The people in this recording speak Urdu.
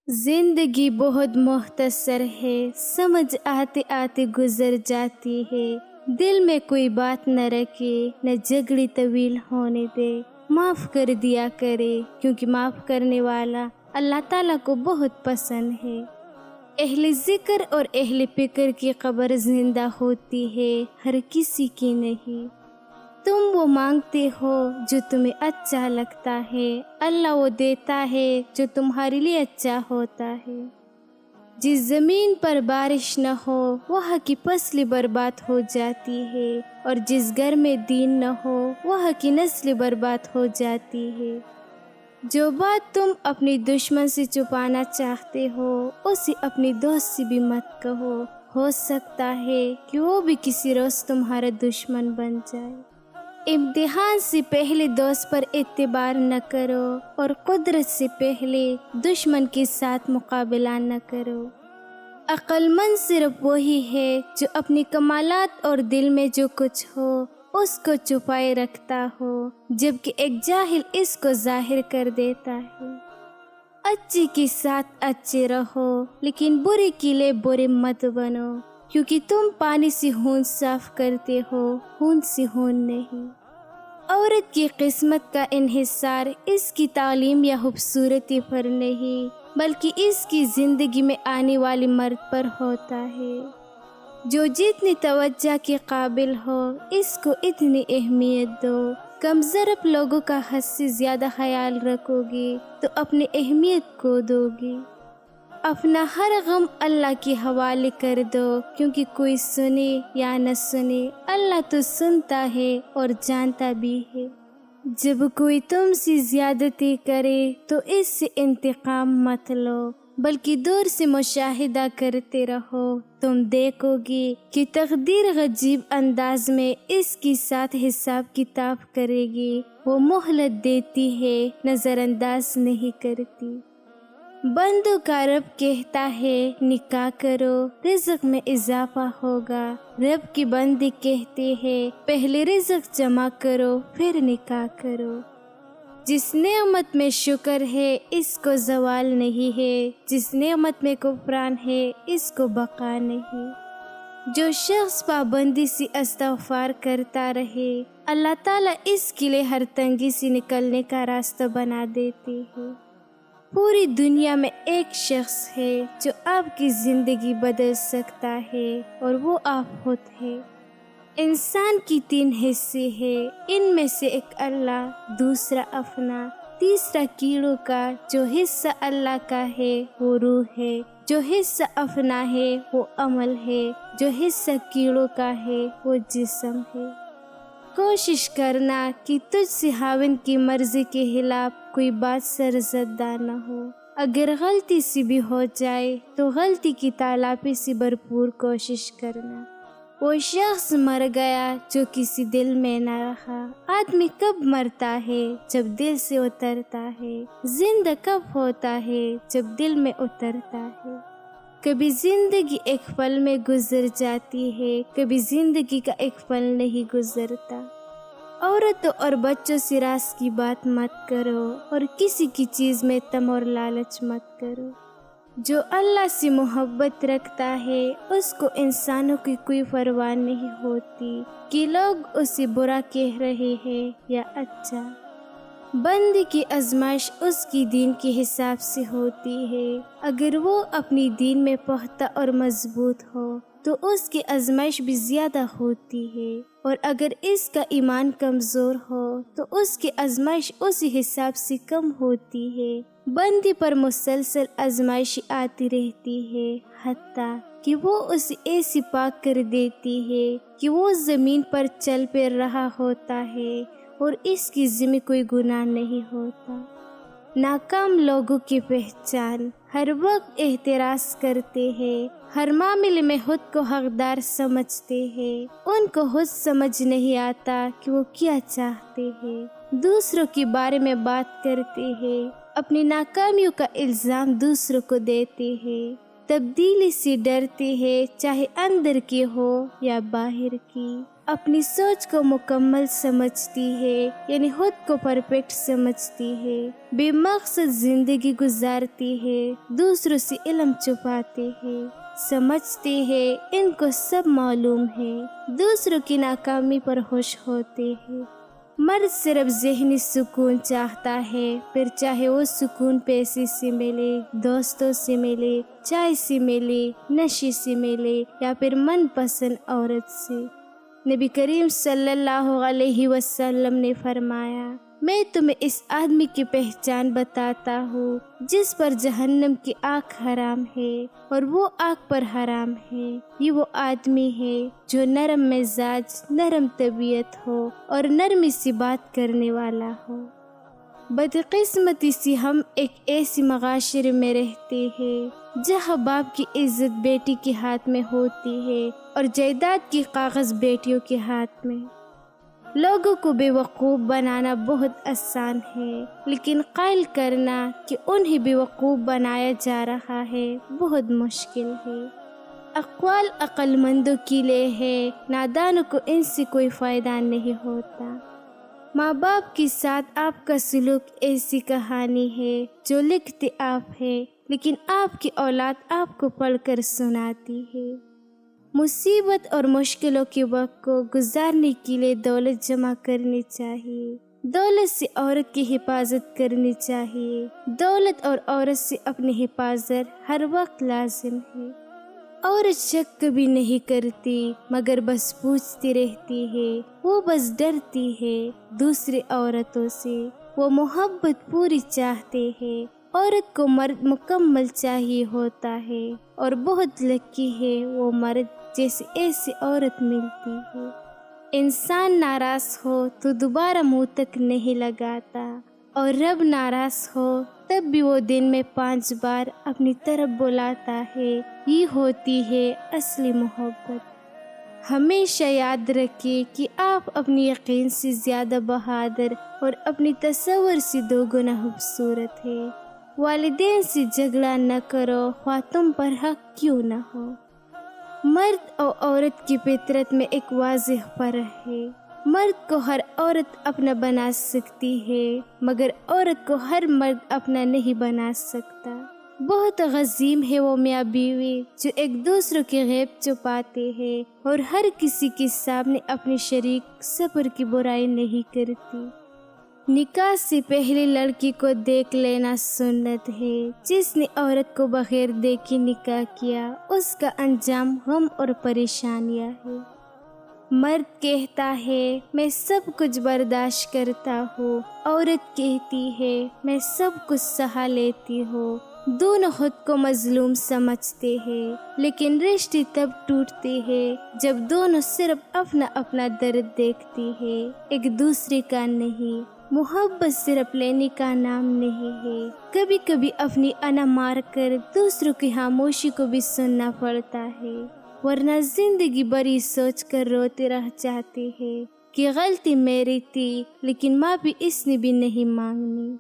زندگی بہت مختصر ہے، سمجھ آتے آتے گزر جاتی ہے۔ دل میں کوئی بات نہ رکھے، نہ جھگڑی طویل ہونے دے، معاف کر دیا کرے، کیونکہ معاف کرنے والا اللہ تعالیٰ کو بہت پسند ہے۔ اہل ذکر اور اہل فکر کی قبر زندہ ہوتی ہے، ہر کسی کی نہیں۔ تم وہ مانگتے ہو جو تمہیں اچھا لگتا ہے، اللہ وہ دیتا ہے جو تمہارے لیے اچھا ہوتا ہے۔ جس زمین پر بارش نہ ہو وہاں کی فصل برباد ہو جاتی ہے، اور جس گھر میں دین نہ ہو وہاں کی نسل برباد ہو جاتی ہے۔ جو بات تم اپنی دشمن سے چھپانا چاہتے ہو اسے اپنی دوست سے بھی مت کہو، ہو سکتا ہے کہ وہ بھی کسی روز تمہارا دشمن بن جائے۔ امتحان سے پہلے دوست پر اعتبار نہ کرو، اور قدرت سے پہلے دشمن کے ساتھ مقابلہ نہ کرو۔ عقل مند صرف وہی ہے جو اپنی کمالات اور دل میں جو کچھ ہو اس کو چھپائے رکھتا ہو، جبکہ ایک جاہل اس کو ظاہر کر دیتا ہے۔ اچھے کے ساتھ اچھے رہو، لیکن برے کے لیے برے مت بنو، کیونکہ تم پانی سے خون صاف کرتے ہو، خون سے خون نہیں۔ عورت کی قسمت کا انحصار اس کی تعلیم یا خوبصورتی پر نہیں، بلکہ اس کی زندگی میں آنے والے مرد پر ہوتا ہے۔ جو جتنی توجہ کے قابل ہو اس کو اتنی اہمیت دو۔ کم ضرب لوگوں کا حد سے زیادہ خیال رکھو گی تو اپنی اہمیت کھو دو گی۔ اپنا ہر غم اللہ کے حوالے کر دو، کیونکہ کوئی سنے یا نہ سنے اللہ تو سنتا ہے اور جانتا بھی ہے۔ جب کوئی تم سے زیادتی کرے تو اس سے انتقام مت لو، بلکہ دور سے مشاہدہ کرتے رہو۔ تم دیکھو گے کہ تقدیر عجیب انداز میں اس کے ساتھ حساب کتاب کرے گی، وہ مہلت دیتی ہے، نظر انداز نہیں کرتی۔ بندوں کا رب کہتا ہے نکاح کرو، رزق میں اضافہ ہوگا۔ رب کے بندے کہتے ہیں پہلے رزق جمع کرو پھر نکاح کرو۔ جس نعمت میں شکر ہے اس کو زوال نہیں ہے، جس نعمت میں کفران ہے اس کو بقا نہیں۔ جو شخص پابندی سے استغفار کرتا رہے اللہ تعالیٰ اس کے لیے ہر تنگی سے نکلنے کا راستہ بنا دیتے ہیں۔ پوری دنیا میں ایک شخص ہے جو آپ کی زندگی بدل سکتا ہے، اور وہ آپ خود ہے۔ انسان کی 3 حصے ہیں، ان میں سے ایک اللہ، دوسرا اپنا، تیسرا کیڑوں کا۔ جو حصہ اللہ کا ہے وہ روح ہے، جو حصہ اپنا ہے وہ عمل ہے، جو حصہ کیڑوں کا ہے وہ جسم ہے۔ کوشش کرنا کہ تجھ سے خاوند کی مرضی کے خلاف کوئی بات سرزدہ نہ ہو۔ اگر غلطی سے بھی ہو جائے تو غلطی کی تلافی سے بھرپور کوشش کرنا۔ وہ شخص مر گیا جو کسی دل میں نہ رہا۔ آدمی کب مرتا ہے؟ جب دل سے اترتا ہے۔ زندہ کب ہوتا ہے؟ جب دل میں اترتا ہے۔ کبھی زندگی ایک پل میں گزر جاتی ہے، کبھی زندگی کا ایک پل نہیں گزرتا۔ عورتوں اور بچوں سے راز کی بات مت کرو، اور کسی کی چیز میں طمع اور لالچ مت کرو۔ جو اللہ سے محبت رکھتا ہے اس کو انسانوں کی کوئی پرواہ نہیں ہوتی کہ لوگ اسے برا کہہ رہے ہیں یا اچھا۔ بندے کی آزمائش اس کی دین کے حساب سے ہوتی ہے۔ اگر وہ اپنی دین میں پختہ اور مضبوط ہو تو اس کی آزمائش بھی زیادہ ہوتی ہے، اور اگر اس کا ایمان کمزور ہو تو اس کی آزمائش اسی حساب سے کم ہوتی ہے۔ بندے پر مسلسل آزمائش آتی رہتی ہے، حتیٰ کہ وہ اسے ایسی پاک کر دیتی ہے کہ وہ زمین پر چل پھر رہا ہوتا ہے اور اس کی ذمہ کوئی گناہ نہیں ہوتا۔ ناکام لوگوں کی پہچان ہر وقت اعتراض کرتے ہیں، ہر معاملے میں خود کو حقدار سمجھتے ہیں۔ ان کو خود سمجھ نہیں آتا کہ وہ کیا چاہتے ہیں، دوسروں کے بارے میں بات کرتے ہیں، اپنی ناکامیوں کا الزام دوسروں کو دیتے ہیں، تبدیلی سے ڈرتے ہیں چاہے اندر کی ہو یا باہر کی۔ اپنی سوچ کو مکمل سمجھتی ہے، یعنی خود کو پرفیکٹ سمجھتی ہے، بے مقصد زندگی گزارتی ہے، دوسروں سے علم چھپاتے ہے، سمجھتے ہے ان کو سب معلوم ہے، دوسروں کی ناکامی پر خوش ہوتے ہیں۔ مرد صرف ذہنی سکون چاہتا ہے، پھر چاہے وہ سکون پیسے سے ملے، دوستوں سے ملے، چائے سے ملے، نشے سے ملے، یا پھر من پسند عورت سے۔ نبی کریم صلی اللہ علیہ وسلم نے فرمایا، میں تمہیں اس آدمی کی پہچان بتاتا ہوں جس پر جہنم کی آگ حرام ہے اور وہ آگ پر حرام ہے۔ یہ وہ آدمی ہے جو نرم مزاج، نرم طبیعت ہو اور نرمی سے بات کرنے والا ہو۔ بدقسمتی سے ہم ایک ایسی معاشرے میں رہتے ہیں جہاں باپ کی عزت بیٹی کے ہاتھ میں ہوتی ہے اور جائیداد کی کاغذ بیٹیوں کے ہاتھ میں۔ لوگوں کو بے وقوف بنانا بہت آسان ہے، لیکن قائل کرنا کہ انہیں بے وقوف بنایا جا رہا ہے بہت مشکل ہے۔ اقوال عقل مندوں کے لیے ہے، نادانوں کو ان سے کوئی فائدہ نہیں ہوتا۔ ماں باپ کے ساتھ آپ کا سلوک ایسی کہانی ہے جو لکھتے آپ ہیں، لیکن آپ کی اولاد آپ کو پڑھ کر سناتی ہے۔ مصیبت اور مشکلوں کے وقت کو گزارنے کے لیے دولت جمع کرنی چاہیے، دولت سے عورت کی حفاظت کرنی چاہیے، دولت اور عورت سے اپنی حفاظت ہر وقت لازم ہے۔ عورت شک کبھی نہیں کرتی مگر بس پوچھتی رہتی ہے، وہ بس ڈرتی ہے دوسری عورتوں سے، وہ محبت پوری چاہتے ہیں۔ عورت کو مرد مکمل چاہیے ہوتا ہے اور بہت لکی ہے وہ مرد جیسے ایسی عورت ملتی ہے۔ انسان ناراض ہو تو دوبارہ منہ تک نہیں لگاتا، اور رب ناراض ہو تب بھی وہ دن میں 5 بار اپنی طرف بلاتا ہے۔ یہ ہوتی ہے اصلی محبت۔ ہمیشہ یاد رکھیں کہ آپ اپنی یقین سے زیادہ بہادر اور اپنی تصور سے 2 گنا خوبصورت ہے۔ والدین سے جھگڑا نہ کرو، خواہ تم پر حق کیوں نہ ہو۔ مرد اور عورت کی فطرت میں ایک واضح فرق ہے۔ مرد کو ہر عورت اپنا بنا سکتی ہے، مگر عورت کو ہر مرد اپنا نہیں بنا سکتا۔ بہت عظیم ہے وہ میاں بیوی جو ایک دوسرے کے غیب چھپاتے ہیں اور ہر کسی کے سامنے اپنی شریک صبر کی برائی نہیں کرتی۔ نکاح سے پہلے لڑکی کو دیکھ لینا سنت ہے۔ جس نے عورت کو بغیر دیکھے نکاح کیا اس کا انجام غم اور پریشانیاں ہے۔ مرد کہتا ہے میں سب کچھ برداشت کرتا ہوں، عورت کہتی ہے میں سب کچھ سہا لیتی ہوں۔ دونوں خود کو مظلوم سمجھتے ہیں، لیکن رشتے تب ٹوٹتے ہیں جب دونوں صرف اپنا اپنا درد دیکھتے ہیں، ایک دوسرے کا نہیں۔ محبت صرف لینے کا نام نہیں ہے، کبھی کبھی اپنی انا مار کر دوسروں کی خاموشی کو بھی سننا پڑتا ہے، ورنہ زندگی بڑی سوچ کر روتے رہ جاتے ہیں کہ غلطی میری تھی، لیکن معافی اس نے بھی نہیں مانگنی۔